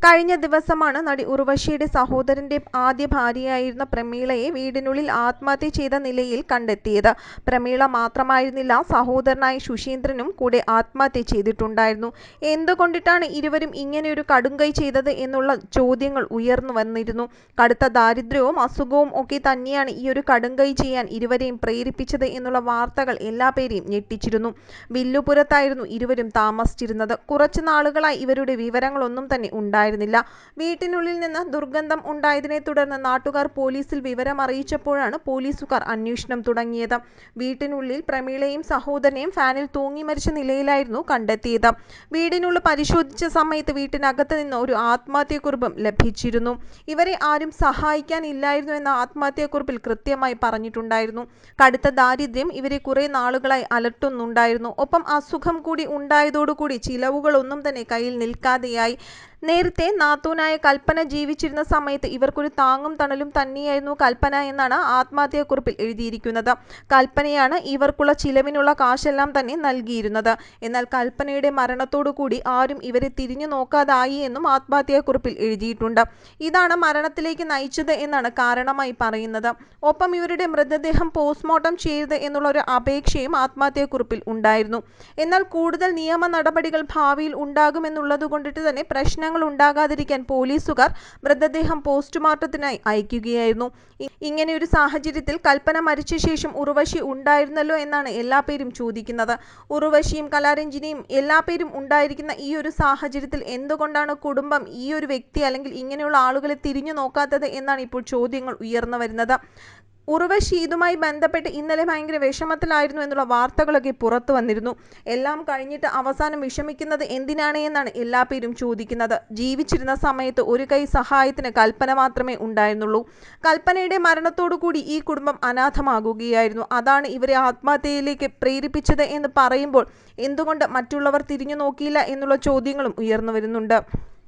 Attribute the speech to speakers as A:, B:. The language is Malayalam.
A: കഴിഞ്ഞ ദിവസമാണ് നടി ഉർവശിയുടെ സഹോദരന്റെ ആദ്യ ഭാര്യയായിരുന്ന പ്രമീളയെ വീടിനുള്ളിൽ ആത്മഹത്യ ചെയ്ത നിലയിൽ കണ്ടെത്തിയത്. പ്രമീള മാത്രമായിരുന്നില്ല, സഹോദരനായ ശുശീന്ദ്രനും കൂടെ ആത്മഹത്യ ചെയ്തിട്ടുണ്ടായിരുന്നു. എന്തുകൊണ്ടിട്ടാണ് ഇരുവരും ഇങ്ങനെയൊരു കടുംകൈ ചെയ്തത് എന്നുള്ള ചോദ്യങ്ങൾ ഉയർന്നു വന്നിരുന്നു. കടുത്ത ദാരിദ്ര്യവും അസുഖവും ഒക്കെ തന്നെയാണ് ഈ ഒരു കടുംകൈ ചെയ്യാൻ ഇരുവരെയും പ്രേരിപ്പിച്ചത് എന്നുള്ള വാർത്തകൾ എല്ലാപേരെയും ഞെട്ടിച്ചിരുന്നു. വില്ലുപുരത്തായിരുന്നു ഇരുവരും താമസിച്ചിരുന്നത്. കുറച്ചു നാളുകളായി ഇവരുടെ വിവരങ്ങളൊന്നും തന്നെ ഉണ്ടായിരുന്നില്ല. വീട്ടിനുള്ളിൽ നിന്ന് ദുർഗന്ധം ഉണ്ടായതിനെ തുടർന്ന് നാട്ടുകാർ പോലീസിൽ വിവരം അറിയിച്ചപ്പോഴാണ് പോലീസുകാർ അന്വേഷണം തുടങ്ങിയത്. വീട്ടിനുള്ളിൽ പ്രമീളയും സഹോദരനെയും ഫാനിൽ തൂങ്ങി മരിച്ച നിലയിലായിരുന്നു കണ്ടെത്തിയത്. വീടിനുള്ളിൽ പരിശോധിച്ച സമയത്ത് വീട്ടിനകത്ത് നിന്ന് ഒരു ആത്മഹത്യാക്കുറിപ്പും ലഭിച്ചിരുന്നു. ഇവരെ ആരും സഹായിക്കാനില്ലായിരുന്നു എന്ന ആത്മഹത്യാക്കുറിപ്പിൽ കൃത്യമായി പറഞ്ഞിട്ടുണ്ടായിരുന്നു. കടുത്ത ദാരിദ്ര്യം ഇവരെ കുറെ നാളുകളായി അലട്ടുന്നുണ്ടായിരുന്നു. ഒപ്പം അസുഖം കൂടി ഉണ്ടായതോടുകൂടി ചിലവുകളൊന്നും തന്നെ കയ്യിൽ നിൽക്കാതെയായി. നേരത്തെ നാത്തൂനായ കൽപ്പന ജീവിച്ചിരുന്ന സമയത്ത് ഇവർക്കൊരു താങ്ങും തണലും തന്നെയായിരുന്നു കൽപ്പന എന്നാണ് ആത്മഹത്യാക്കുറിപ്പിൽ എഴുതിയിരിക്കുന്നത്. കൽപ്പനയാണ് ഇവർക്കുള്ള ചിലവിനുള്ള കാശെല്ലാം തന്നെ നൽകിയിരുന്നത്. എന്നാൽ കൽപ്പനയുടെ മരണത്തോടുകൂടി ആരും ഇവരെ തിരിഞ്ഞു നോക്കാതായി എന്നും ആത്മഹത്യാക്കുറിപ്പിൽ എഴുതിയിട്ടുണ്ട്. ഇതാണ് മരണത്തിലേക്ക് നയിച്ചത് എന്നാണ് കാരണമായി പറയുന്നത്. ഒപ്പം ഇവരുടെ മൃതദേഹം പോസ്റ്റ്മോർട്ടം ചെയ്യരുത് എന്നുള്ള ഒരു അപേക്ഷയും ആത്മഹത്യാക്കുറിപ്പിൽ ഉണ്ടായിരുന്നു. എന്നാൽ കൂടുതൽ നിയമ നടപടികൾ ഭാവിയിൽ ഉണ്ടാകുമെന്നുള്ളതുകൊണ്ടിട്ട് തന്നെ പ്രശ്നങ്ങൾ ഉണ്ടാകാതിരിക്കാൻ പോലീസുകാർ മൃതദേഹം പോസ്റ്റ്മോർട്ടത്തിനായി അയക്കുകയായിരുന്നു. ഇങ്ങനെയൊരു സാഹചര്യത്തിൽ കൽപ്പന മരിച്ച ശേഷം ഉർവശി ഉണ്ടായിരുന്നല്ലോ എന്നാണ് എല്ലാ പേരും ചോദിക്കുന്നത്. ഉർവശിയും കലാരഞ്ജിനിയും എല്ലാ പേരും ഉണ്ടായിരിക്കുന്ന ഈ ഒരു സാഹചര്യത്തിൽ എന്തുകൊണ്ടാണ് കുടുംബം ഈ ഒരു വ്യക്തി അല്ലെങ്കിൽ ഇങ്ങനെയുള്ള ആളുകളെ തിരിഞ്ഞു നോക്കാത്തത് എന്നാണ് ഇപ്പോൾ ചോദ്യങ്ങൾ ഉയർന്നു വരുന്നത്. ഉർവശി ഇതുമായി ബന്ധപ്പെട്ട് ഇന്നലെ ഭയങ്കര വിഷമത്തിലായിരുന്നു എന്നുള്ള വാർത്തകളൊക്കെ പുറത്തു വന്നിരുന്നു. എല്ലാം കഴിഞ്ഞിട്ട് അവസാനം വിഷമിക്കുന്നത് എന്തിനാണ് എന്നാണ് എല്ലാ പേരും ചോദിക്കുന്നത്. ജീവിച്ചിരുന്ന സമയത്ത് ഒരു കൈ സഹായത്തിന് കൽപ്പന മാത്രമേ ഉണ്ടായിരുന്നുള്ളൂ. കൽപ്പനയുടെ മരണത്തോടുകൂടി ഈ കുടുംബം അനാഥമാകുകയായിരുന്നു. അതാണ് ഇവരെ ആത്മഹത്യയിലേക്ക് പ്രേരിപ്പിച്ചത് എന്ന് പറയുമ്പോൾ എന്തുകൊണ്ട് മറ്റുള്ളവർ തിരിഞ്ഞു നോക്കിയില്ല എന്നുള്ള ചോദ്യങ്ങളും ഉയർന്നു വരുന്നുണ്ട്.